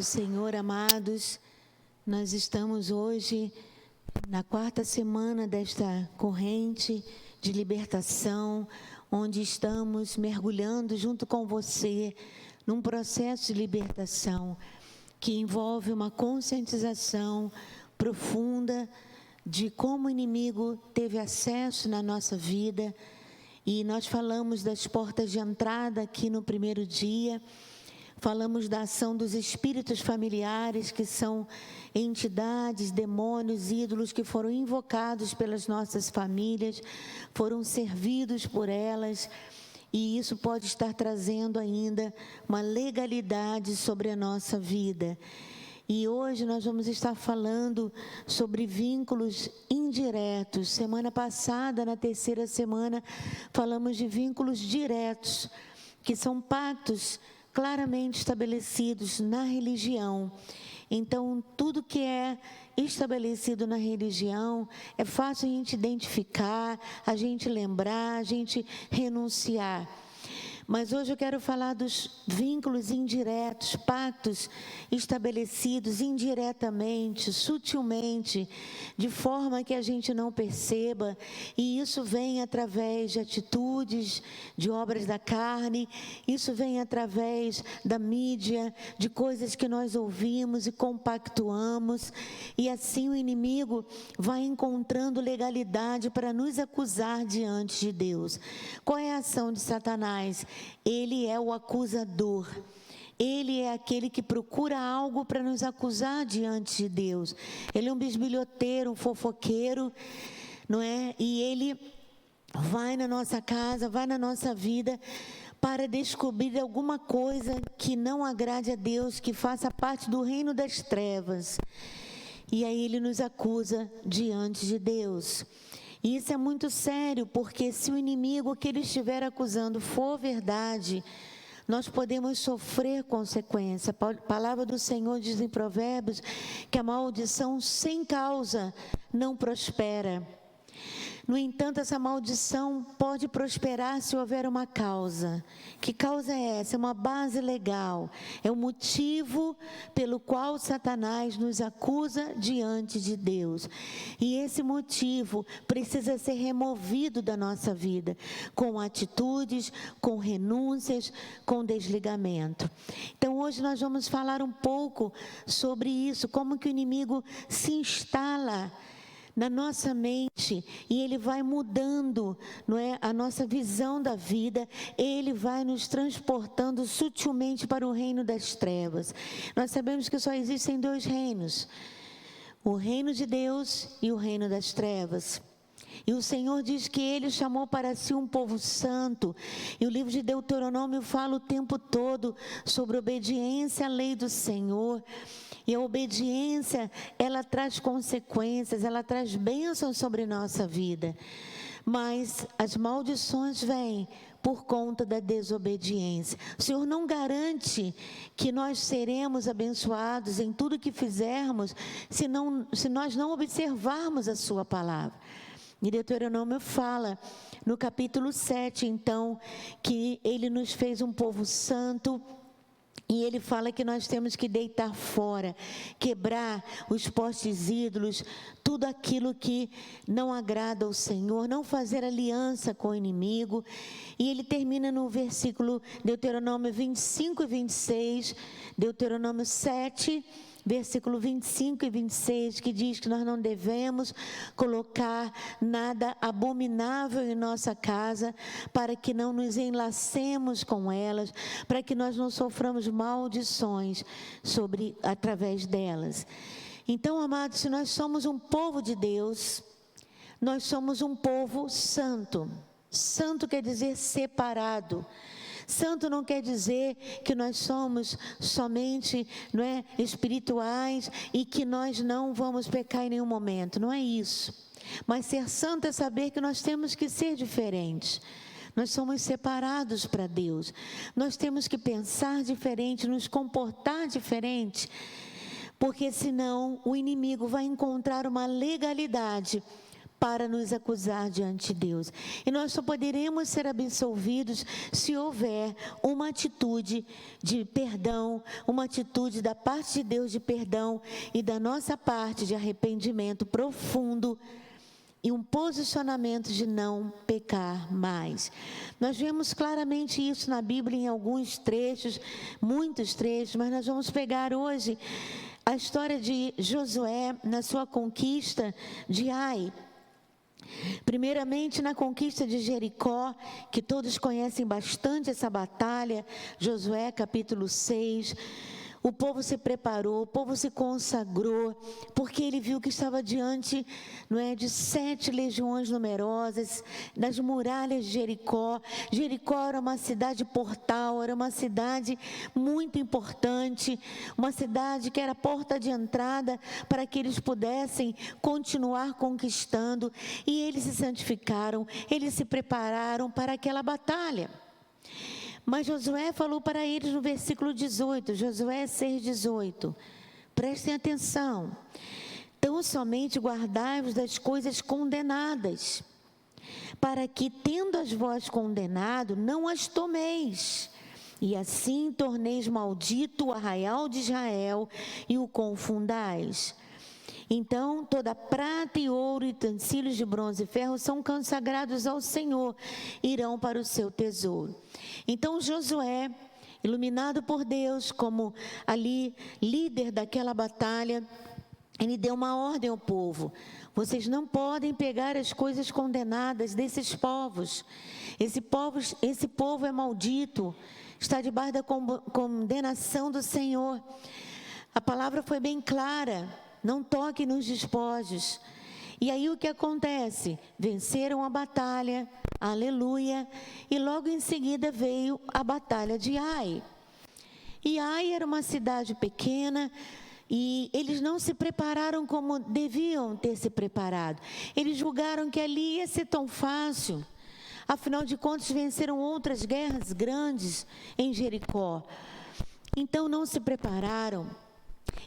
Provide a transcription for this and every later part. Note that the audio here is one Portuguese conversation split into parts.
do Senhor, amados. Nós estamos hoje na 4ª semana desta corrente de libertação, onde estamos mergulhando junto com você num processo de libertação que envolve uma conscientização profunda de como o inimigo teve acesso na nossa vida. E nós falamos das portas de entrada aqui no primeiro dia. Falamos da ação dos espíritos familiares, que são entidades, demônios, ídolos que foram invocados pelas nossas famílias, foram servidos por elas, e isso pode estar trazendo ainda uma legalidade sobre a nossa vida. E hoje nós vamos estar falando sobre vínculos indiretos. Semana passada, na 3ª semana, falamos de vínculos diretos, que são pactos claramente estabelecidos na religião. Então, tudo que é estabelecido na religião é fácil a gente identificar, a gente lembrar, a gente renunciar. Mas hoje eu quero falar dos vínculos indiretos, pactos estabelecidos indiretamente, sutilmente, de forma que a gente não perceba, e isso vem através de atitudes, de obras da carne, isso vem através da mídia, de coisas que nós ouvimos e compactuamos, e assim o inimigo vai encontrando legalidade para nos acusar diante de Deus. Qual é a ação de Satanás? Ele é o acusador. Ele é aquele que procura algo para nos acusar diante de Deus. Ele é um bisbilhoteiro, um fofoqueiro, não é? E ele vai na nossa casa, vai na nossa vida para descobrir alguma coisa que não agrade a Deus, que faça parte do reino das trevas. E aí ele nos acusa diante de Deus. E isso é muito sério, porque se o inimigo que ele estiver acusando for verdade, nós podemos sofrer consequência. A palavra do Senhor diz em Provérbios que a maldição sem causa não prospera. No entanto, essa maldição pode prosperar se houver uma causa. Que causa é essa? É uma base legal. É o motivo pelo qual Satanás nos acusa diante de Deus. E esse motivo precisa ser removido da nossa vida, com atitudes, com renúncias, com desligamento. Então, hoje nós vamos falar um pouco sobre isso, como que o inimigo se instala na nossa mente, e ele vai mudando, não é, a nossa visão da vida. Ele vai nos transportando sutilmente para o reino das trevas. Nós sabemos que só existem 2 reinos: o reino de Deus e o reino das trevas. E o Senhor diz que Ele chamou para si um povo santo. E o livro de Deuteronômio fala o tempo todo sobre obediência à lei do Senhor. E a obediência, ela traz consequências, ela traz bênçãos sobre nossa vida. Mas as maldições vêm por conta da desobediência. O Senhor não garante que nós seremos abençoados em tudo que fizermos, se nós não observarmos a sua palavra. E Deuteronômio fala, no capítulo 7, então, que Ele nos fez um povo santo. E ele fala que nós temos que deitar fora, quebrar os postes ídolos, tudo aquilo que não agrada ao Senhor, não fazer aliança com o inimigo. E ele termina no versículo Deuteronômio 25 e 26, Deuteronômio 7, versículo 25 e 26, que diz que nós não devemos colocar nada abominável em nossa casa, para que não nos enlacemos com elas, para que nós não soframos maldições através delas. Então, amados, se nós somos um povo de Deus, nós somos um povo santo. Santo quer dizer separado. Santo não quer dizer que nós somos somente, não é, espirituais e que nós não vamos pecar em nenhum momento. Não é isso. Mas ser santo é saber que nós temos que ser diferentes. Nós somos separados para Deus. Nós temos que pensar diferente, nos comportar diferente, porque senão o inimigo vai encontrar uma legalidade para nos acusar diante de Deus. E nós só poderemos ser absolvidos se houver uma atitude de perdão, uma atitude da parte de Deus de perdão e da nossa parte de arrependimento profundo e um posicionamento de não pecar mais. Nós vemos claramente isso na Bíblia em alguns trechos, muitos trechos, mas nós vamos pegar hoje a história de Josué na sua conquista de Ai. Primeiramente na conquista de Jericó, que todos conhecem bastante essa batalha, Josué capítulo 6. O povo se preparou, o povo se consagrou, porque ele viu que estava diante, não é, de 7 legiões numerosas, das muralhas de Jericó. Jericó era uma cidade portal, era uma cidade muito importante, uma cidade que era porta de entrada para que eles pudessem continuar conquistando. E eles se santificaram, eles se prepararam para aquela batalha. Mas Josué falou para eles no versículo 18, Josué 6,18, prestem atenção: tão somente guardai-vos das coisas condenadas, para que, tendo as vós condenado, não as tomeis, e assim torneis maldito o arraial de Israel e o confundais. Então, toda prata e ouro, utensílios de bronze e ferro são consagrados ao Senhor, irão para o seu tesouro. Então, Josué, iluminado por Deus como ali líder daquela batalha, ele deu uma ordem ao povo: vocês não podem pegar as coisas condenadas desses povos. Esse povo é maldito, está debaixo da condenação do Senhor. A palavra foi bem clara: não toque nos despojos. E aí o que acontece? Venceram a batalha, aleluia, e logo em seguida veio a batalha de Ai. E Ai era uma cidade pequena, e eles não se prepararam como deviam ter se preparado. Eles julgaram que ali ia ser tão fácil. Afinal de contas, venceram outras guerras grandes em Jericó. Então não se prepararam.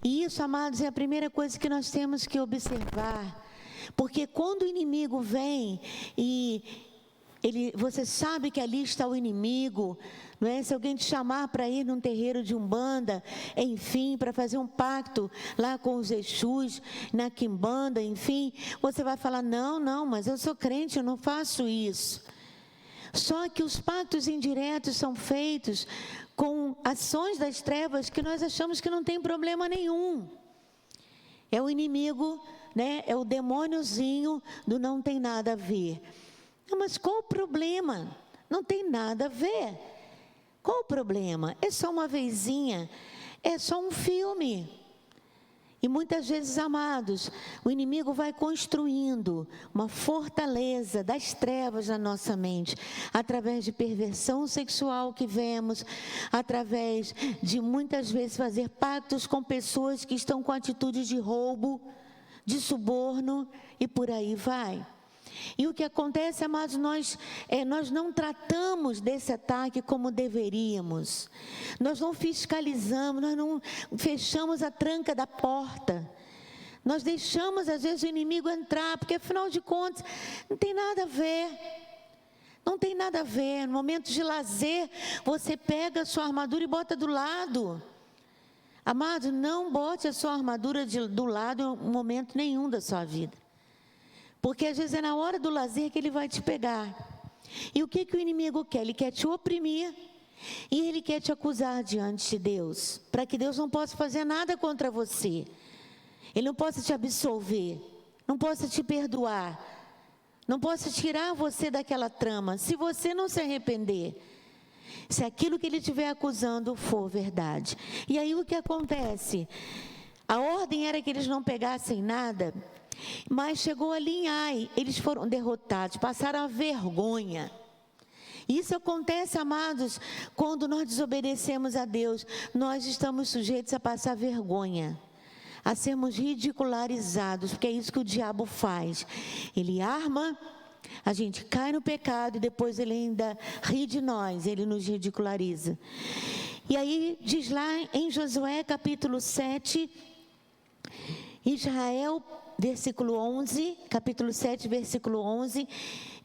E isso, amados, é a primeira coisa que nós temos que observar. Porque quando o inimigo vem e você sabe que ali está o inimigo, não é? Se alguém te chamar para ir num terreiro de Umbanda, enfim, para fazer um pacto lá com os Exus, na Quimbanda, enfim, você vai falar: não, mas eu sou crente, eu não faço isso. Só que os pactos indiretos são feitos com ações das trevas que nós achamos que não tem problema nenhum. É o inimigo, né? É o demôniozinho do não tem nada a ver. Não, mas qual o problema? Não tem nada a ver. Qual o problema? É só uma vezinha, é só um filme. E muitas vezes, amados, o inimigo vai construindo uma fortaleza das trevas na nossa mente, através de perversão sexual que vemos, através de muitas vezes fazer pactos com pessoas que estão com atitudes de roubo, de suborno e por aí vai. E o que acontece, amados, nós não tratamos desse ataque como deveríamos. Nós não fiscalizamos, nós não fechamos a tranca da porta. Nós deixamos, às vezes, o inimigo entrar, porque, afinal de contas, não tem nada a ver. Não tem nada a ver. No momento de lazer, você pega a sua armadura e bota do lado. Amado, não bote a sua armadura do lado em momento nenhum da sua vida. Porque às vezes é na hora do lazer que ele vai te pegar. E o que o inimigo quer? Ele quer te oprimir e ele quer te acusar diante de Deus, para que Deus não possa fazer nada contra você. Ele não possa te absolver, não possa te perdoar, não possa tirar você daquela trama, se você não se arrepender. Se aquilo que ele estiver acusando for verdade. E aí o que acontece? A ordem era que eles não pegassem nada. Mas chegou ali em Ai, eles foram derrotados, passaram a vergonha. Isso acontece, amados, quando nós desobedecemos a Deus. Nós estamos sujeitos a passar vergonha, a sermos ridicularizados, porque é isso que o diabo faz. Ele arma, a gente cai no pecado e depois ele ainda ri de nós, ele nos ridiculariza. E aí diz lá em Josué capítulo 7... Israel, versículo 11, capítulo 7, versículo 11.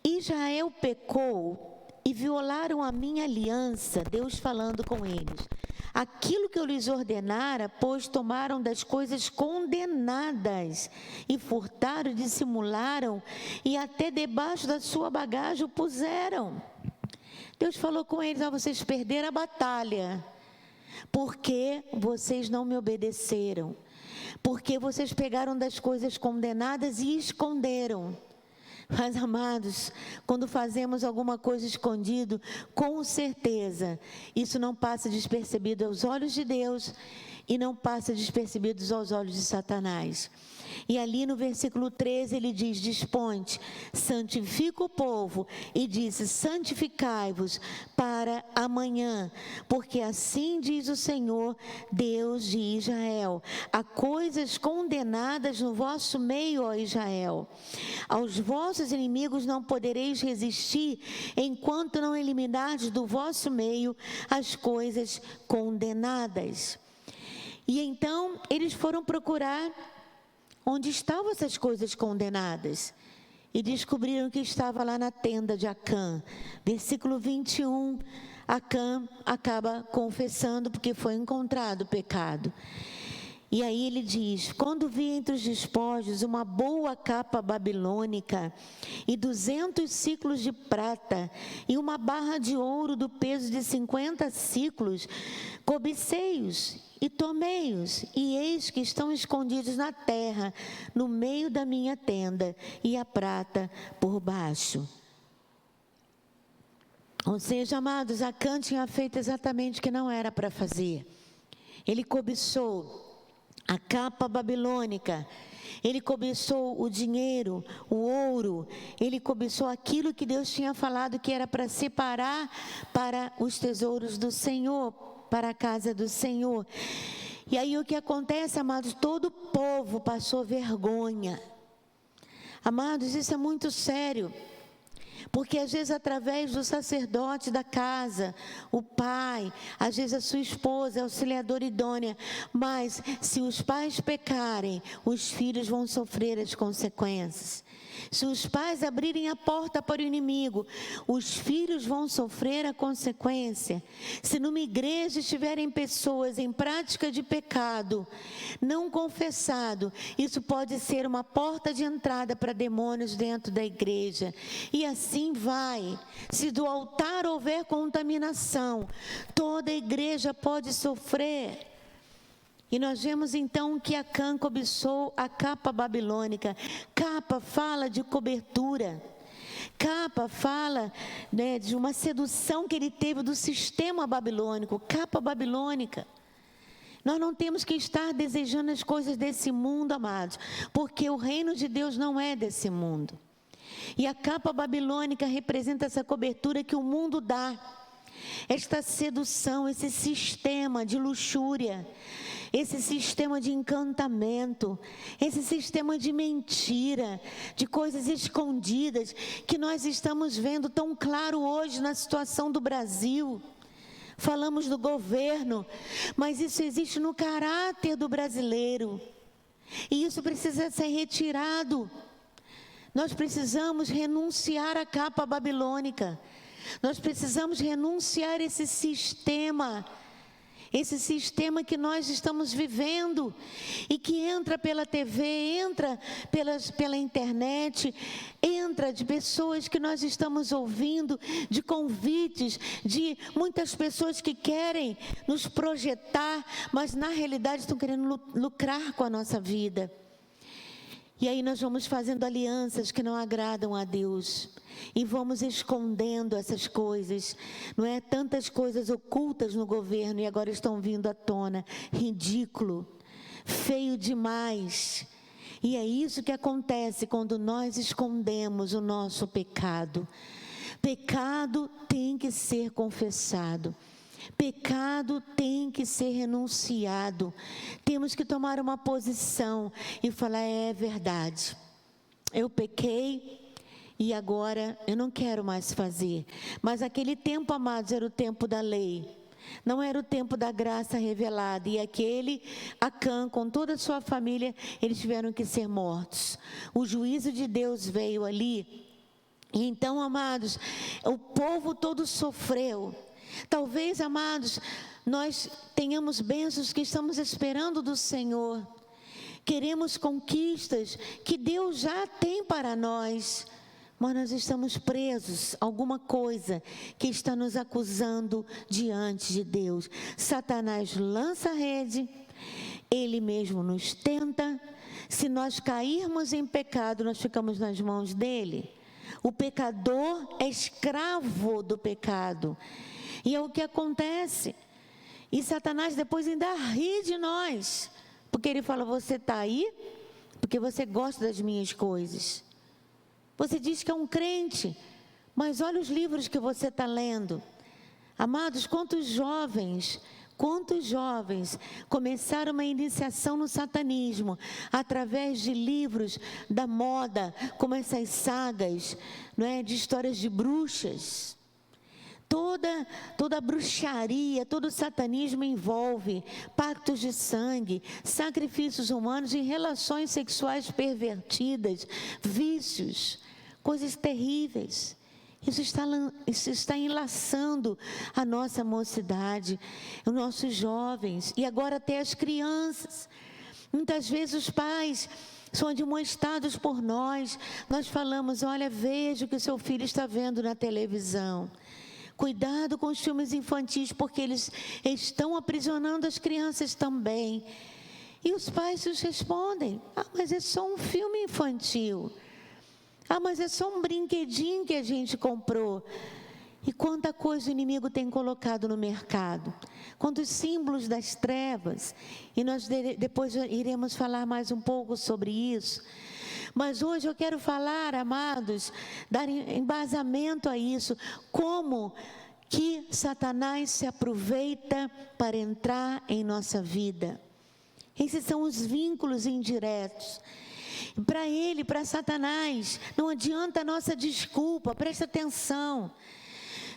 Israel pecou e violaram a minha aliança, Deus falando com eles. Aquilo que eu lhes ordenara, pois tomaram das coisas condenadas e furtaram, dissimularam e até debaixo da sua bagagem o puseram. Deus falou com eles: vocês perderam a batalha, porque vocês não me obedeceram, porque vocês pegaram das coisas condenadas e esconderam. Mas, amados, quando fazemos alguma coisa escondido, com certeza, isso não passa despercebido aos olhos de Deus e não passa despercebido aos olhos de Satanás. E ali no versículo 13 ele diz: disponte, santifica o povo, e disse: santificai-vos para amanhã, porque assim diz o Senhor, Deus de Israel: há coisas condenadas no vosso meio, ó Israel. Aos vossos inimigos não podereis resistir, enquanto não eliminardes do vosso meio as coisas condenadas. E então eles foram procurar onde estavam essas coisas condenadas, e descobriram que estava lá na tenda de Acã. Versículo 21, Acã acaba confessando porque foi encontrado o pecado. E aí ele diz: quando vi entre os despojos uma boa capa babilônica e 200 siclos de prata e uma barra de ouro do peso de 50 siclos, cobicei-os e tomei-os, e eis que estão escondidos na terra, no meio da minha tenda, e a prata por baixo. Ou seja, amados, Acã tinha feito exatamente o que não era para fazer. Ele cobiçou a capa babilônica, ele cobiçou o dinheiro, o ouro, ele cobiçou aquilo que Deus tinha falado que era para separar para os tesouros do Senhor, para a casa do Senhor. E aí o que acontece, amados? Todo o povo passou vergonha. Amados, isso é muito sério. Porque às vezes através do sacerdote da casa, o pai, às vezes a sua esposa, a auxiliadora idônea, mas se os pais pecarem, os filhos vão sofrer as consequências. Se os pais abrirem a porta para o inimigo, os filhos vão sofrer a consequência. Se numa igreja estiverem pessoas em prática de pecado, não confessado, isso pode ser uma porta de entrada para demônios dentro da igreja. E assim vai. Se do altar houver contaminação, toda a igreja pode sofrer. E nós vemos então que Acã cobiçou a capa babilônica. Capa fala de cobertura. Capa fala, né, de uma sedução que ele teve do sistema babilônico. Capa babilônica. Nós não temos que estar desejando as coisas desse mundo, amados, porque o reino de Deus não é desse mundo. E a capa babilônica representa essa cobertura que o mundo dá. Esta sedução, esse sistema de luxúria, esse sistema de encantamento, esse sistema de mentira, de coisas escondidas, que nós estamos vendo tão claro hoje na situação do Brasil. Falamos do governo, mas isso existe no caráter do brasileiro. E isso precisa ser retirado. Nós precisamos renunciar à capa babilônica. Nós precisamos renunciar a esse sistema que nós estamos vivendo e que entra pela TV, entra pela internet, entra de pessoas que nós estamos ouvindo, de convites, de muitas pessoas que querem nos projetar, mas na realidade estão querendo lucrar com a nossa vida. E aí nós vamos fazendo alianças que não agradam a Deus. E vamos escondendo essas coisas. Não é? Tantas coisas ocultas no governo e agora estão vindo à tona. Ridículo. Feio demais. E é isso que acontece quando nós escondemos o nosso pecado. Pecado tem que ser confessado. Pecado tem que ser renunciado. Temos que tomar uma posição e falar: é verdade, eu pequei e agora eu não quero mais fazer. Mas aquele tempo, amados, era o tempo da lei. Não era o tempo da graça revelada. E aquele Acã, com toda a sua família, eles tiveram que ser mortos. O juízo de Deus veio ali. E então, amados, o povo todo sofreu. Talvez, amados, nós tenhamos bênçãos que estamos esperando do Senhor. Queremos conquistas que Deus já tem para nós. Mas nós estamos presos a alguma coisa que está nos acusando diante de Deus. Satanás lança a rede, ele mesmo nos tenta. Se nós cairmos em pecado, nós ficamos nas mãos dele. O pecador é escravo do pecado. E é o que acontece. E Satanás depois ainda ri de nós. Porque ele fala, você está aí porque você gosta das minhas coisas. Você diz que é um crente, mas olha os livros que você está lendo. Amados, quantos jovens começaram uma iniciação no satanismo através de livros da moda, como essas sagas, não é, de histórias de bruxas. Toda a bruxaria, todo o satanismo envolve pactos de sangue, sacrifícios humanos e relações sexuais pervertidas, vícios, coisas terríveis. Isso está enlaçando a nossa mocidade, os nossos jovens e agora até as crianças. Muitas vezes os pais são admoestados por nós. Nós falamos, olha, veja o que o seu filho está vendo na televisão. Cuidado com os filmes infantis, porque eles estão aprisionando as crianças também. E os pais nos respondem, mas é só um filme infantil. Mas é só um brinquedinho que a gente comprou. E quanta coisa o inimigo tem colocado no mercado. Quantos símbolos das trevas. E nós depois iremos falar mais um pouco sobre isso. Mas hoje eu quero falar, amados, dar embasamento a isso. Como que Satanás se aproveita para entrar em nossa vida. Esses são os vínculos indiretos. Para ele, para Satanás, não adianta a nossa desculpa, presta atenção.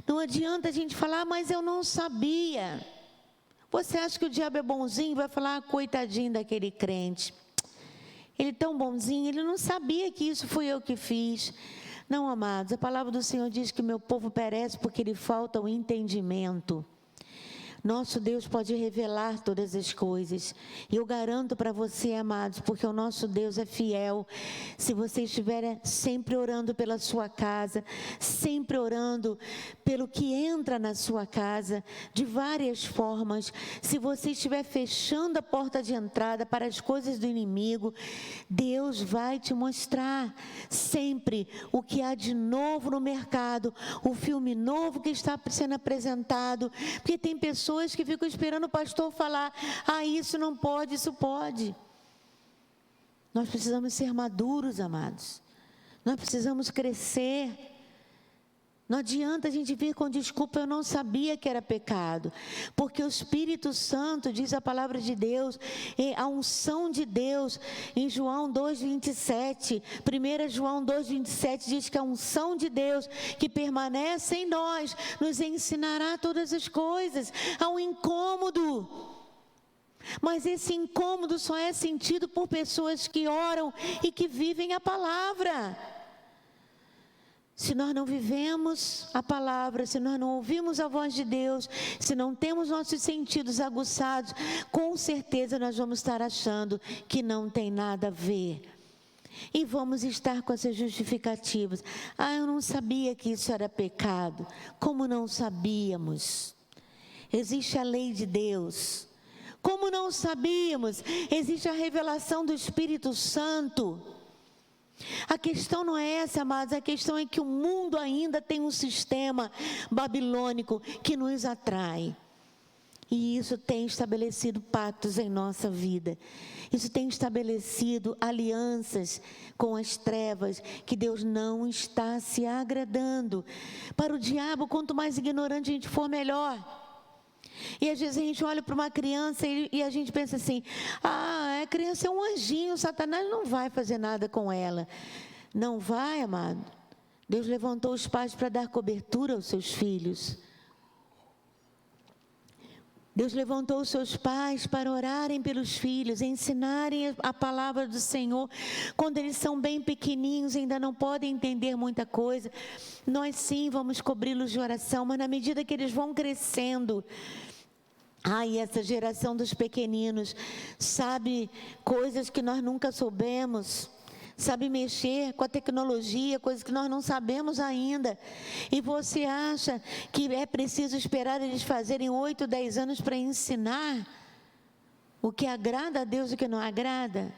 Não adianta a gente falar, mas eu não sabia. Você acha que o diabo é bonzinho? Vai falar, coitadinho daquele crente. Ele é tão bonzinho, ele não sabia que isso fui eu que fiz. Não, amados, a palavra do Senhor diz que meu povo perece porque lhe falta o entendimento. Nosso Deus pode revelar todas as coisas. E eu garanto para você, amados, porque o nosso Deus é fiel. Se você estiver sempre orando pela sua casa, sempre orando pelo que entra na sua casa, de várias formas, se você estiver fechando a porta de entrada para as coisas do inimigo, Deus vai te mostrar sempre o que há de novo no mercado, o filme novo que está sendo apresentado, porque tem pessoas que ficam esperando o pastor falar, isso não pode, isso pode. Nós precisamos ser maduros, amados. Nós precisamos crescer. Não adianta a gente vir com desculpa, eu não sabia que era pecado. Porque o Espírito Santo, diz a palavra de Deus, a unção de Deus, em João 2,27, 1 João 2,27 diz que a unção de Deus que permanece em nós, nos ensinará todas as coisas. Há um incômodo. Mas esse incômodo só é sentido por pessoas que oram e que vivem a palavra. Se nós não vivemos a palavra, se nós não ouvimos a voz de Deus, se não temos nossos sentidos aguçados, com certeza nós vamos estar achando que não tem nada a ver. E vamos estar com essas justificativas. Eu não sabia que isso era pecado. Como não sabíamos? Existe a lei de Deus. Como não sabíamos? Existe a revelação do Espírito Santo. A questão não é essa, amados, a questão é que o mundo ainda tem um sistema babilônico que nos atrai. E isso tem estabelecido pactos em nossa vida. Isso tem estabelecido alianças com as trevas que Deus não está se agradando. Para o diabo, quanto mais ignorante a gente for, melhor. E às vezes a gente olha para uma criança e a gente pensa assim, a criança é um anjinho, Satanás não vai fazer nada com ela. Não vai, amado. Deus levantou os pais para dar cobertura aos seus filhos. Deus levantou os seus pais para orarem pelos filhos, ensinarem a palavra do Senhor. Quando eles são bem pequenininhos, ainda não podem entender muita coisa, nós sim vamos cobri-los de oração, mas na medida que eles vão crescendo, e essa geração dos pequeninos sabe coisas que nós nunca soubemos, sabe mexer com a tecnologia, coisas que nós não sabemos ainda. E você acha que é preciso esperar eles fazerem 8, 10 anos para ensinar o que agrada a Deus e o que não agrada?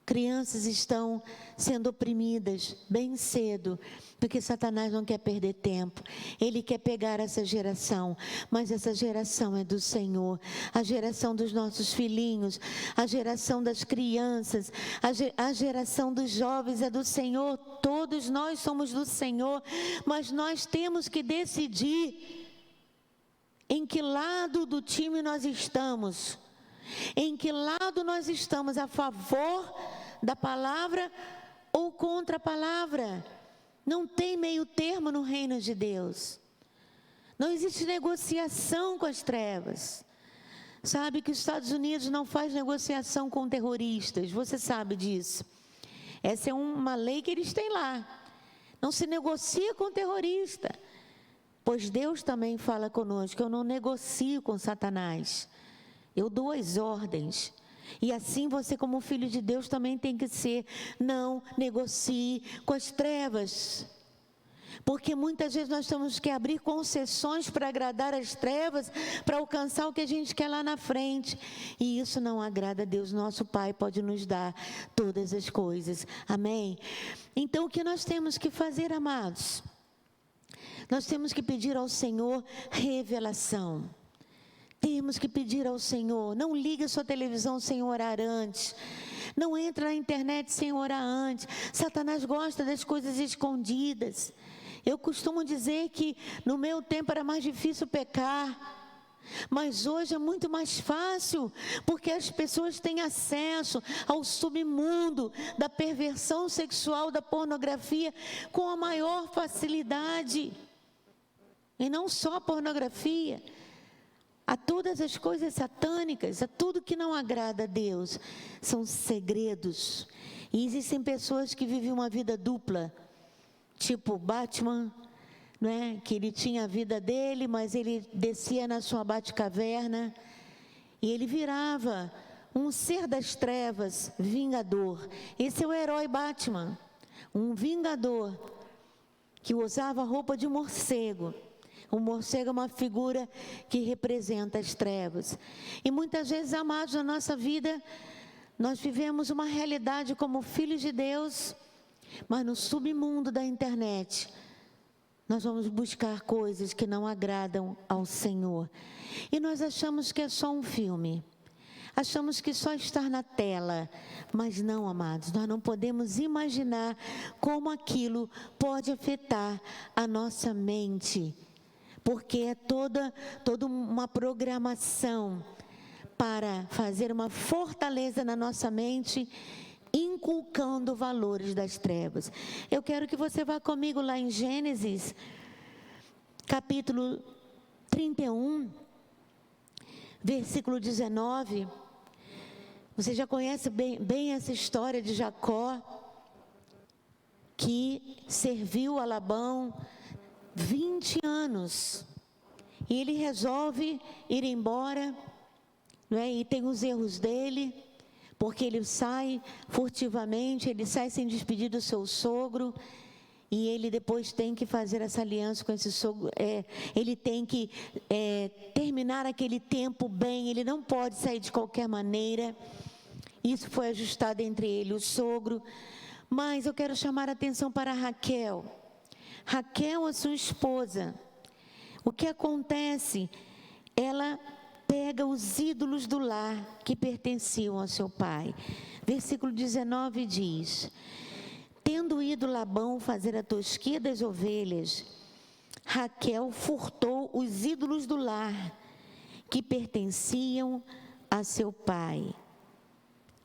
Crianças estão sendo oprimidas bem cedo, porque Satanás não quer perder tempo. Ele quer pegar essa geração, mas essa geração é do Senhor. A geração dos nossos filhinhos, a geração das crianças, a geração dos jovens é do Senhor. Todos nós somos do Senhor, mas nós temos que decidir em que lado do time nós estamos. Em que lado nós estamos, a favor da palavra ou contra a palavra? Não tem meio termo no reino de Deus. Não existe negociação com as trevas. Sabe que os Estados Unidos não faz negociação com terroristas, você sabe disso. Essa é uma lei que eles têm lá. Não se negocia com terrorista. Pois Deus também fala conosco, eu não negocio com Satanás. Eu dou as ordens. E assim você, como filho de Deus, também tem que ser. Não negocie com as trevas. Porque muitas vezes nós temos que abrir concessões para agradar as trevas, para alcançar o que a gente quer lá na frente. E isso não agrada a Deus. Nosso Pai pode nos dar todas as coisas. Amém? Então, o que nós temos que fazer, amados? Nós temos que pedir ao Senhor revelação. Temos que pedir ao Senhor. Não liga a sua televisão sem orar antes. Não entra na internet sem orar antes. Satanás gosta das coisas escondidas. Eu costumo dizer que no meu tempo era mais difícil pecar. Mas hoje é muito mais fácil, porque as pessoas têm acesso ao submundo da perversão sexual, da pornografia, com a maior facilidade. E não só a pornografia. A todas as coisas satânicas, a tudo que não agrada a Deus, são segredos. E existem pessoas que vivem uma vida dupla, tipo Batman, não é? Que ele tinha a vida dele, mas ele descia na sua Batcaverna e ele virava um ser das trevas, vingador. Esse é o herói Batman, um vingador que usava roupa de morcego. O morcego é uma figura que representa as trevas. E muitas vezes, amados, na nossa vida, nós vivemos uma realidade como filhos de Deus, mas no submundo da internet, nós vamos buscar coisas que não agradam ao Senhor. E nós achamos que é só um filme. Achamos que só estar na tela. Mas não, amados, nós não podemos imaginar como aquilo pode afetar a nossa mente. Porque é toda uma programação para fazer uma fortaleza na nossa mente, inculcando valores das trevas. Eu quero que você vá comigo lá em Gênesis, capítulo 31, versículo 19. Você já conhece bem essa história de Jacó, que serviu a Labão 20 anos, e ele resolve ir embora, não é? E tem os erros dele, porque ele sai furtivamente, ele sai sem despedir do seu sogro, e ele depois tem que fazer essa aliança com esse sogro, ele tem que terminar aquele tempo bem, ele não pode sair de qualquer maneira. Isso foi ajustado entre ele e o sogro. Mas eu quero chamar a atenção para Raquel, a sua esposa. O que acontece? Ela pega os ídolos do lar que pertenciam ao seu pai. Versículo 19 diz: tendo ido Labão fazer a tosquia das ovelhas, Raquel furtou os ídolos do lar que pertenciam a seu pai.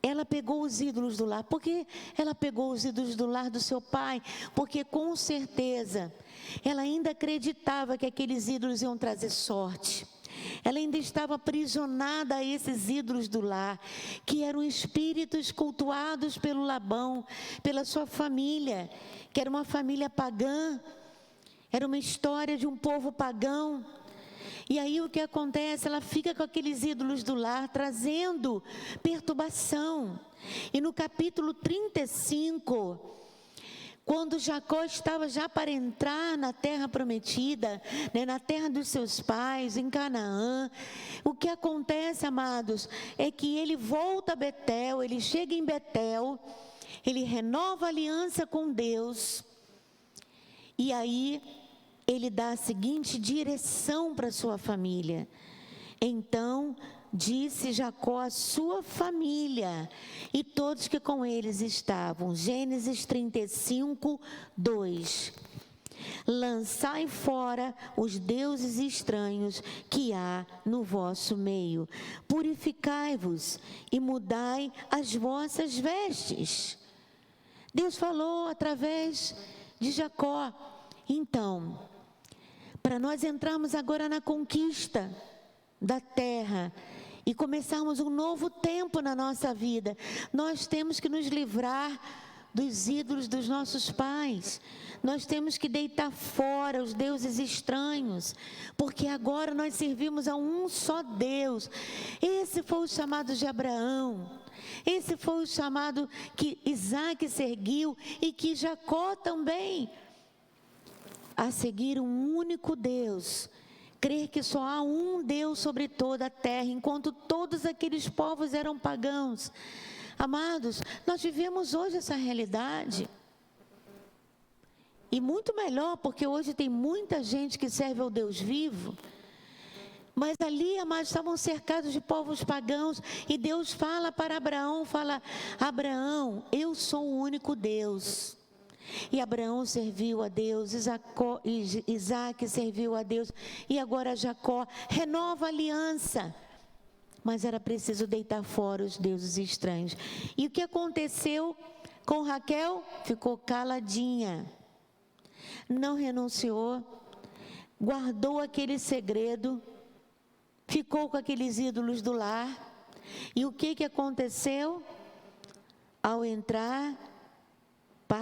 Ela pegou os ídolos do lar. Por que ela pegou os ídolos do lar do seu pai? Porque com certeza ela ainda acreditava que aqueles ídolos iam trazer sorte. Ela ainda estava aprisionada a esses ídolos do lar, que eram espíritos cultuados pelo Labão, pela sua família, que era uma família pagã, era uma história de um povo pagão. E aí o que acontece? Ela fica com aqueles ídolos do lar, trazendo perturbação. E no capítulo 35, quando Jacó estava já para entrar na terra prometida, né, na terra dos seus pais, em Canaã, o que acontece, amados, é que ele volta a Betel, ele chega em Betel, ele renova a aliança com Deus, e aí ele dá a seguinte direção para sua família. Então disse Jacó à sua família e todos que com eles estavam. Gênesis 35, 2. Lançai fora os deuses estranhos que há no vosso meio. Purificai-vos e mudai as vossas vestes. Deus falou através de Jacó. Então, para nós entrarmos agora na conquista da terra e começarmos um novo tempo na nossa vida, nós temos que nos livrar dos ídolos dos nossos pais. Nós temos que deitar fora os deuses estranhos, porque agora nós servimos a um só Deus. Esse foi o chamado de Abraão. Esse foi o chamado que Isaac seguiu e que Jacó também, a seguir um único Deus, crer que só há um Deus sobre toda a terra, enquanto todos aqueles povos eram pagãos. Amados, nós vivemos hoje essa realidade. E muito melhor, porque hoje tem muita gente que serve ao Deus vivo. Mas ali, amados, estavam cercados de povos pagãos. E Deus fala para Abraão, Abraão, eu sou o único Deus. E Abraão serviu a Deus, Isaac serviu a Deus, e agora Jacó renova a aliança. Mas era preciso deitar fora os deuses estranhos. E o que aconteceu com Raquel? Ficou caladinha, não renunciou, guardou aquele segredo, ficou com aqueles ídolos do lar. E o que aconteceu?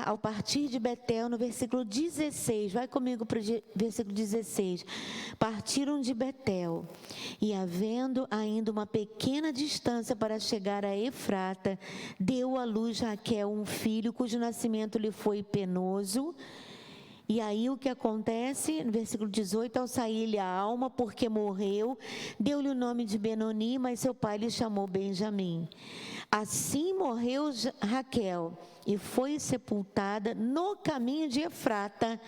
Ao partir de Betel, no versículo 16, vai comigo para o versículo 16. Partiram de Betel, e havendo ainda uma pequena distância para chegar a Efrata, deu à luz Raquel um filho, cujo nascimento lhe foi penoso. E aí o que acontece, no versículo 18, ao sair-lhe a alma, porque morreu, deu-lhe o nome de Benoni, mas seu pai lhe chamou Benjamim. Assim morreu Raquel, e foi sepultada no caminho de Efrata,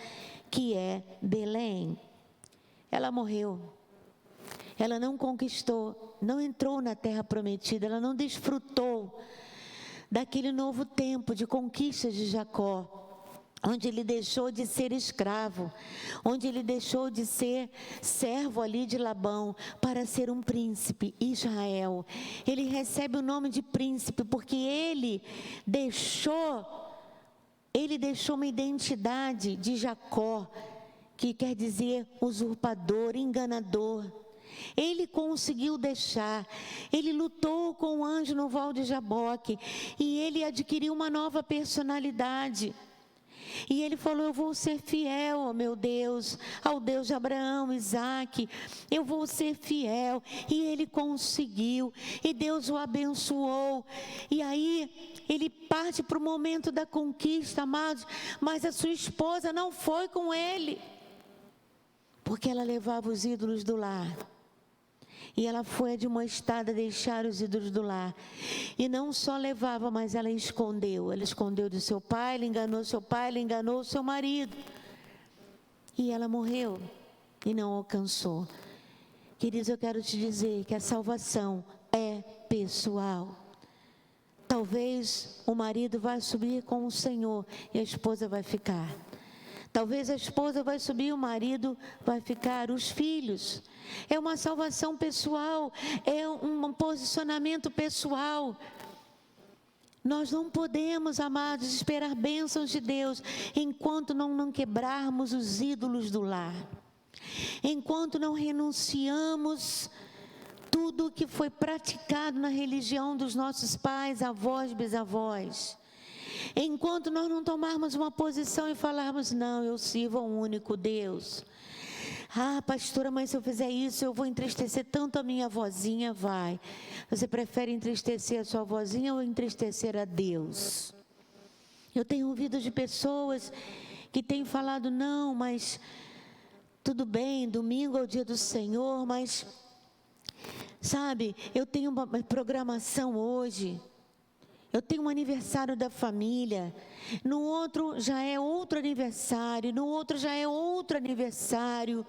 que é Belém. Ela morreu. Ela não conquistou, não entrou na terra prometida, ela não desfrutou daquele novo tempo de conquistas de Jacó, onde ele deixou de ser escravo, onde ele deixou de ser servo ali de Labão, para ser um príncipe, Israel. Ele recebe o nome de príncipe, porque ele deixou uma identidade de Jacó, que quer dizer usurpador, enganador. Ele conseguiu deixar, ele lutou com o anjo no val de Jaboque, e ele adquiriu uma nova personalidade. E ele falou: eu vou ser fiel ao meu Deus, ao Deus de Abraão, Isaac, eu vou ser fiel. E ele conseguiu, e Deus o abençoou. E aí ele parte para o momento da conquista, amados, mas a sua esposa não foi com ele, porque ela levava os ídolos do lar. E ela foi admoestada a deixar os ídolos do lar. E não só levava, mas ela escondeu. Ela escondeu do seu pai, ela enganou seu pai, ela enganou o seu marido. E ela morreu e não alcançou. Queridos, eu quero te dizer que a salvação é pessoal. Talvez o marido vai subir com o Senhor e a esposa vai ficar. Talvez a esposa vai subir, o marido vai ficar, os filhos. É uma salvação pessoal, é um posicionamento pessoal. Nós não podemos, amados, esperar bênçãos de Deus enquanto não quebrarmos os ídolos do lar. enquanto não renunciamos tudo o que foi praticado na religião dos nossos pais, avós, bisavós, enquanto nós não tomarmos uma posição e falarmos, não, eu sirvo a um único Deus. Ah, pastora, mas se eu fizer isso, eu vou entristecer tanto a minha avózinha, vai. Você prefere entristecer a sua avózinha ou entristecer a Deus? Eu tenho ouvido de pessoas que têm falado, não, mas tudo bem, domingo é o dia do Senhor, mas, sabe, eu tenho uma programação hoje, eu tenho um aniversário da família, no outro já é outro aniversário, no outro já é outro aniversário,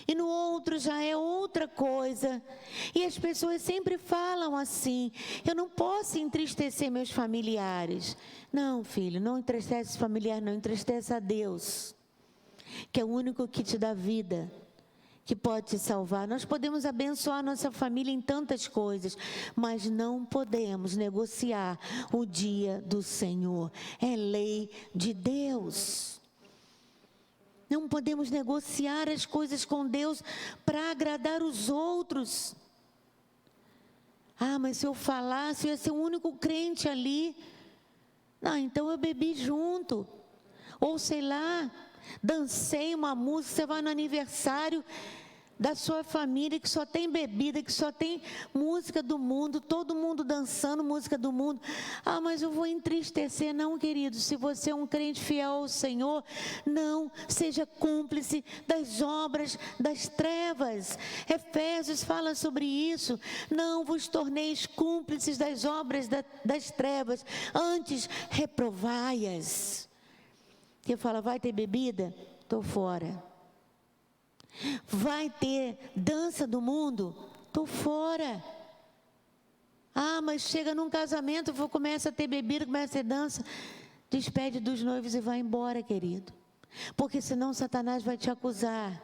e no outro já é outra coisa. E as pessoas sempre falam assim, eu não posso entristecer meus familiares. Não, filho, não entristece os familiares, não, entristece a Deus, que é o único que te dá vida, que pode te salvar. Nós podemos abençoar nossa família em tantas coisas, mas não podemos negociar o dia do Senhor. É lei de Deus. Não podemos negociar as coisas com Deus para agradar os outros. Ah, mas se eu falasse, eu ia ser o único crente ali. Não, então eu bebi junto. Ou sei lá, dancei uma música, você vai no aniversário da sua família, que só tem bebida, que só tem música do mundo, todo mundo dançando música do mundo. Ah, mas eu vou entristecer. Não, querido, se você é um crente fiel ao Senhor, não seja cúmplice das obras das trevas. Efésios fala sobre isso. Não vos torneis cúmplices das obras das trevas, antes reprovai-as. Você fala, vai ter bebida? Estou fora. Vai ter dança do mundo? Estou fora. Ah, mas chega num casamento, começa a ter bebida, começa a ter dança. Despede dos noivos e vai embora, querido. Porque senão Satanás vai te acusar.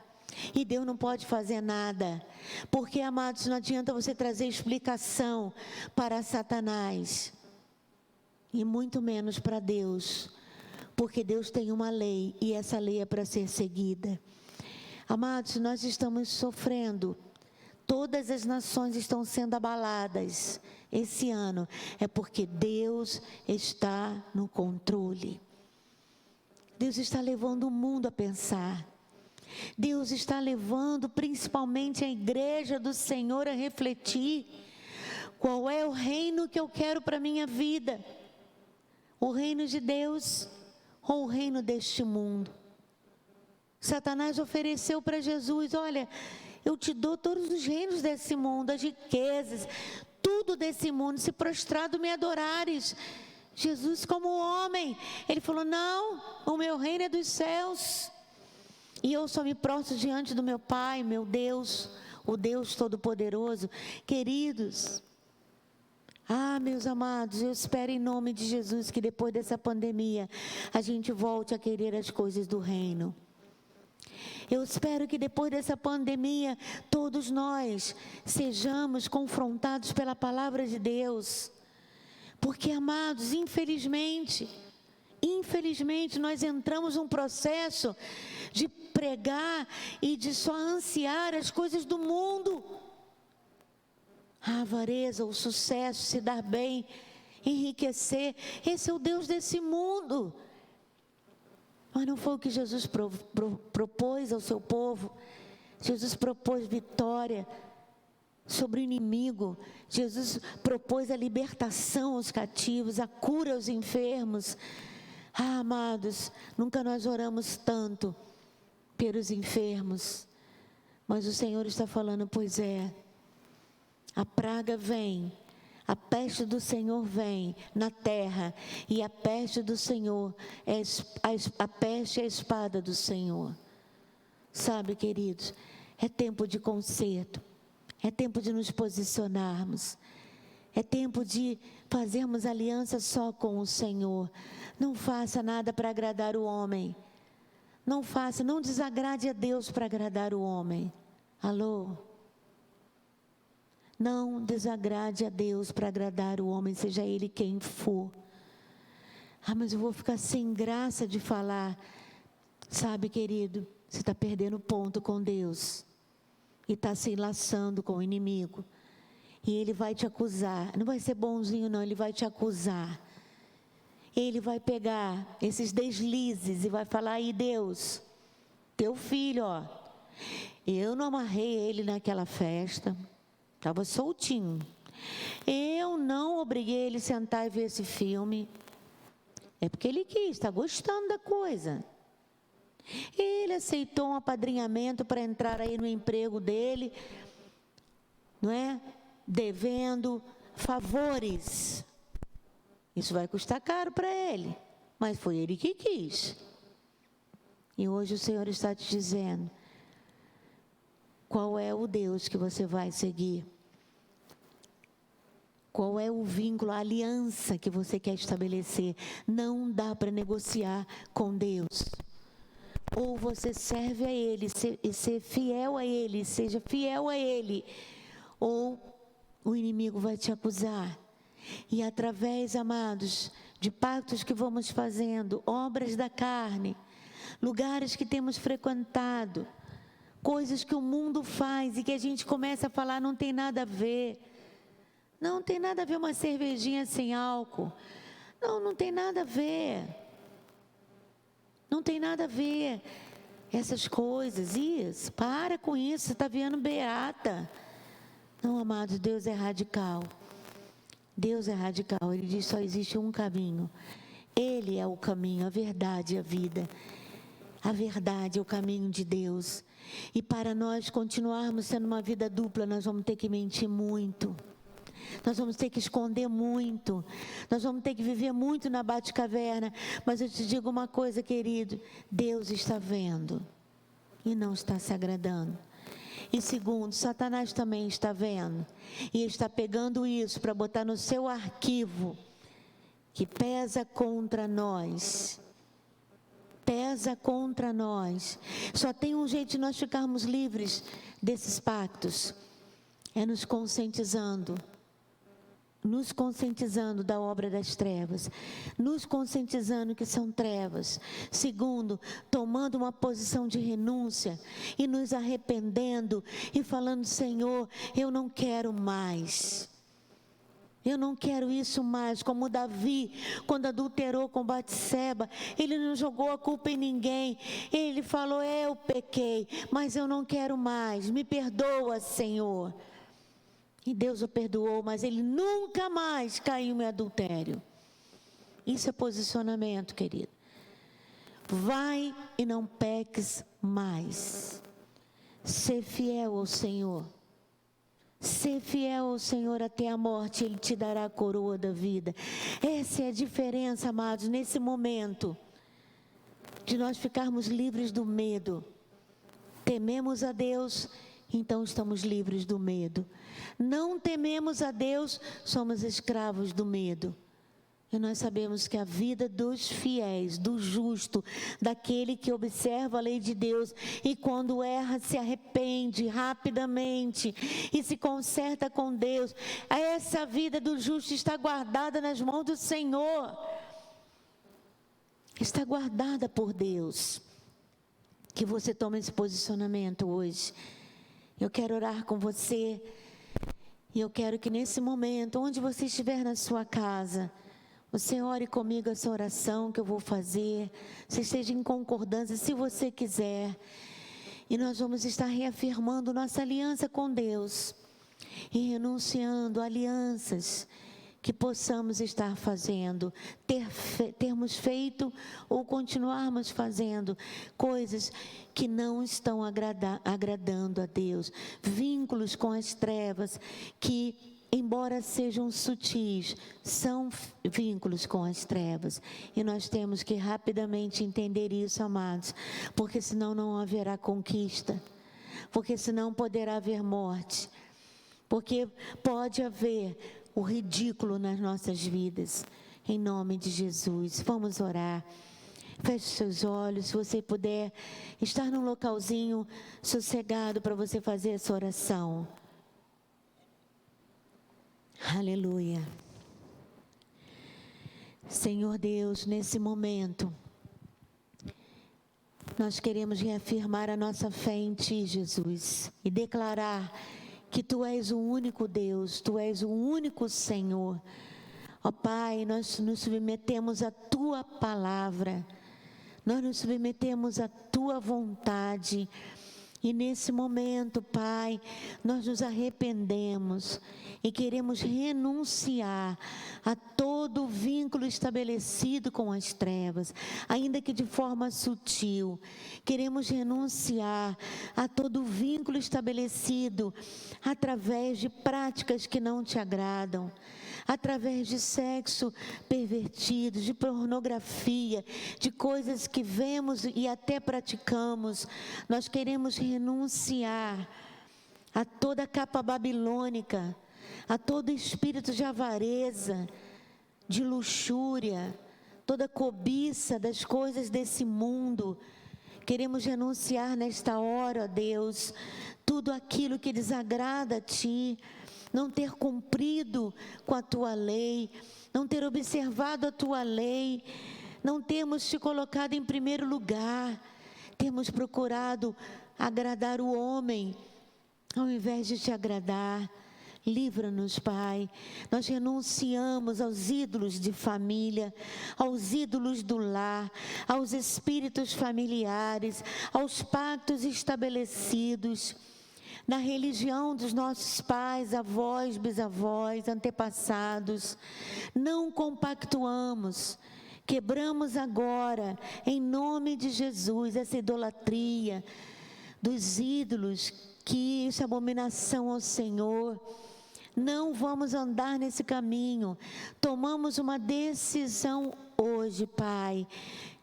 E Deus não pode fazer nada. Porque, amados, não adianta você trazer explicação para Satanás. E muito menos para Deus. Porque Deus tem uma lei e essa lei é para ser seguida. Amados, nós estamos sofrendo, todas as nações estão sendo abaladas esse ano, é porque Deus está no controle. Deus está levando o mundo a pensar. Deus está levando principalmente a igreja do Senhor a refletir qual é o reino que eu quero para a minha vida. O reino de Deus ou o reino deste mundo? Satanás ofereceu para Jesus, olha, eu te dou todos os reinos desse mundo, as riquezas, tudo desse mundo, se prostrado me adorares. Jesus, como homem, ele falou, não, o meu reino é dos céus, e eu só me prostro diante do meu Pai, meu Deus, o Deus Todo-Poderoso. Queridos, meus amados, eu espero em nome de Jesus que depois dessa pandemia, a gente volte a querer as coisas do reino. Eu espero que depois dessa pandemia, todos nós sejamos confrontados pela palavra de Deus. Porque, amados, infelizmente, nós entramos num processo de pregar e de só ansiar as coisas do mundo. A avareza, o sucesso, se dar bem, enriquecer, esse é o Deus desse mundo. Mas não foi o que Jesus propôs ao seu povo. Jesus propôs vitória sobre o inimigo. Jesus propôs a libertação aos cativos, a cura aos enfermos. Amados, nunca nós oramos tanto pelos enfermos. Mas o Senhor está falando, pois é, a praga vem. A peste do Senhor vem na terra, e a peste do Senhor, a peste é a espada do Senhor. Sabe, queridos, é tempo de conserto, é tempo de nos posicionarmos, é tempo de fazermos aliança só com o Senhor. Não faça nada para agradar o homem, não desagrade a Deus para agradar o homem. Alô? Não desagrade a Deus para agradar o homem, seja ele quem for. Mas eu vou ficar sem graça de falar. Sabe, querido, Você está perdendo ponto com Deus. E está se enlaçando com o inimigo. E ele vai te acusar. Não vai ser bonzinho não, ele vai te acusar. Ele vai pegar esses deslizes e vai falar: aí Deus, teu filho, ó, eu não amarrei ele naquela festa, estava soltinho. Eu não obriguei ele a sentar e ver esse filme. É porque ele quis, está gostando da coisa. Ele aceitou um apadrinhamento para entrar aí no emprego dele, não é? Devendo favores. Isso vai custar caro para ele, mas foi ele que quis. E hoje o Senhor está te dizendo: qual é o Deus que você vai seguir? Qual é o vínculo, a aliança que você quer estabelecer? Não dá para negociar com Deus. Ou você serve a Ele, ser fiel a Ele, seja fiel a Ele, ou o inimigo vai te acusar. E através, amados, de pactos que vamos fazendo, obras da carne, lugares que temos frequentado, coisas que o mundo faz e que a gente começa a falar: não tem nada a ver. Não tem nada a ver uma cervejinha sem álcool. Não tem nada a ver. Não tem nada a ver essas coisas. Isso, para com isso, você está vendo beata. Não, amados, Deus é radical. Deus é radical. Ele diz: só existe um caminho. Ele é o caminho, a verdade e a vida. A verdade é o caminho de Deus. E para nós continuarmos sendo uma vida dupla, nós vamos ter que mentir muito. Nós vamos ter que esconder muito. Nós vamos ter que viver muito na bate-caverna. Mas eu te digo uma coisa, querido: Deus está vendo e não está se agradando. E segundo, Satanás também está vendo. E está pegando isso para botar no seu arquivo, que pesa contra nós. Pesa contra nós. Só tem um jeito de nós ficarmos livres desses pactos: é nos conscientizando da obra das trevas, nos conscientizando que são trevas. Segundo, tomando uma posição de renúncia e nos arrependendo e falando: Senhor, eu não quero mais. Eu não quero isso mais. Como Davi, quando adulterou com Batseba, ele não jogou a culpa em ninguém. Ele falou: eu pequei, mas eu não quero mais. Me perdoa, Senhor. E Deus o perdoou, mas ele nunca mais caiu em adultério. Isso é posicionamento, querido. Vai e não peques mais. Ser fiel ao Senhor. Ser fiel ao Senhor até a morte, Ele te dará a coroa da vida. Essa é a diferença, amados, nesse momento, de nós ficarmos livres do medo. Tememos a Deus, então estamos livres do medo. Não tememos a Deus, somos escravos do medo. E nós sabemos que a vida dos fiéis, do justo, daquele que observa a lei de Deus e quando erra se arrepende rapidamente e se conserta com Deus, essa vida do justo está guardada nas mãos do Senhor. Está guardada por Deus. Que você tome esse posicionamento hoje. Eu quero orar com você. E eu quero que nesse momento, onde você estiver na sua casa, você ore comigo essa oração que eu vou fazer. Você esteja em concordância, se você quiser. E nós vamos estar reafirmando nossa aliança com Deus. E renunciando a alianças que possamos estar fazendo. Termos feito ou continuarmos fazendo coisas que não estão agradando a Deus. Vínculos com as trevas que, embora sejam sutis, são vínculos com as trevas. E nós temos que rapidamente entender isso, amados, porque senão não haverá conquista, porque senão poderá haver morte, porque pode haver o ridículo nas nossas vidas. Em nome de Jesus, vamos orar. Feche seus olhos, se você puder estar num localzinho sossegado para você fazer essa oração. Aleluia. Senhor Deus, nesse momento, nós queremos reafirmar a nossa fé em Ti, Jesus, e declarar que Tu és o único Deus, Tu és o único Senhor. Ó Pai, nós nos submetemos à Tua palavra, nós nos submetemos à Tua vontade. E nesse momento, Pai, nós nos arrependemos e queremos renunciar a todo vínculo estabelecido com as trevas, ainda que de forma sutil. Queremos renunciar a todo vínculo estabelecido através de práticas que não Te agradam, através de sexo pervertido, de pornografia, de coisas que vemos e até praticamos. Nós queremos renunciar a toda capa babilônica, a todo espírito de avareza, de luxúria, toda cobiça das coisas desse mundo. Queremos renunciar nesta hora, ó Deus, tudo aquilo que desagrada a Ti, não ter cumprido com a Tua lei, não ter observado a Tua lei, não termos Te colocado em primeiro lugar, termos procurado agradar o homem, ao invés de Te agradar. Livra-nos, Pai. Nós renunciamos aos ídolos de família, aos ídolos do lar, aos espíritos familiares, aos pactos estabelecidos na religião dos nossos pais, avós, bisavós, antepassados. Não compactuamos, quebramos agora, em nome de Jesus, essa idolatria dos ídolos, que isso é abominação ao Senhor. Não vamos andar nesse caminho. Tomamos uma decisão hoje, Pai,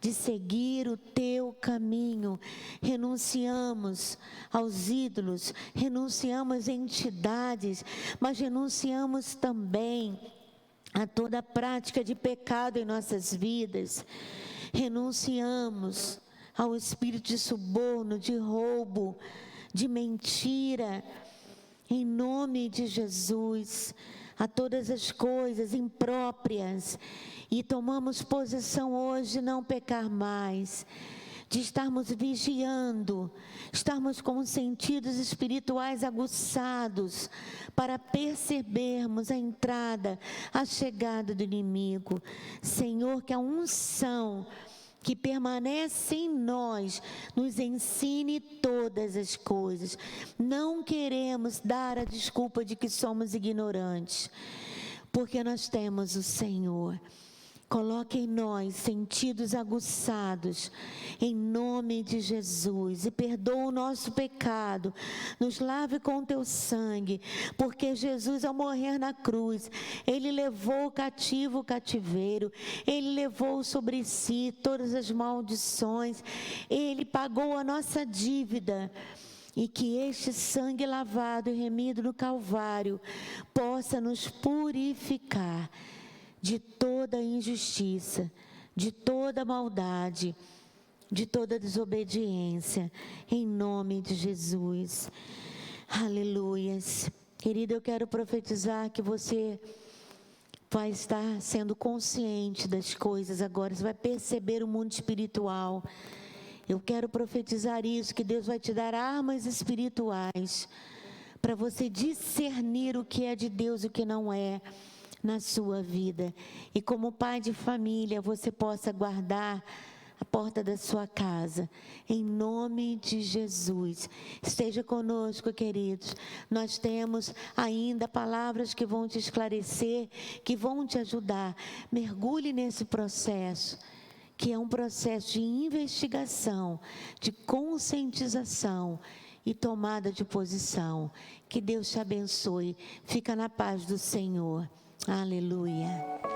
de seguir o Teu caminho. Renunciamos aos ídolos, renunciamos a entidades, mas renunciamos também a toda prática de pecado em nossas vidas. Renunciamos ao espírito de suborno, de roubo, de mentira, em nome de Jesus, a todas as coisas impróprias, e tomamos posição hoje de não pecar mais, de estarmos vigiando, estarmos com os sentidos espirituais aguçados, para percebermos a entrada, a chegada do inimigo. Senhor, que a unção que permanece em nós nos ensine todas as coisas. Não queremos dar a desculpa de que somos ignorantes, porque nós temos o Senhor. Coloque em nós sentidos aguçados, em nome de Jesus, e perdoa o nosso pecado, nos lave com Teu sangue, porque Jesus, ao morrer na cruz, Ele levou cativo o cativeiro, Ele levou sobre si todas as maldições, Ele pagou a nossa dívida. E que este sangue lavado e remido no Calvário possa nos purificar de toda injustiça, de toda maldade, de toda desobediência, em nome de Jesus. Aleluias. Querida, eu quero profetizar que você vai estar sendo consciente das coisas agora, você vai perceber o mundo espiritual. Eu quero profetizar isso, que Deus vai te dar armas espirituais, para você discernir o que é de Deus e o que não é, na sua vida. E como pai de família, você possa guardar a porta da sua casa, em nome de Jesus. Esteja conosco, queridos. Nós temos ainda palavras que vão te esclarecer, que vão te ajudar. Mergulhe nesse processo, que é um processo de investigação, de conscientização e tomada de posição. Que Deus te abençoe. Fica na paz do Senhor. Aleluia.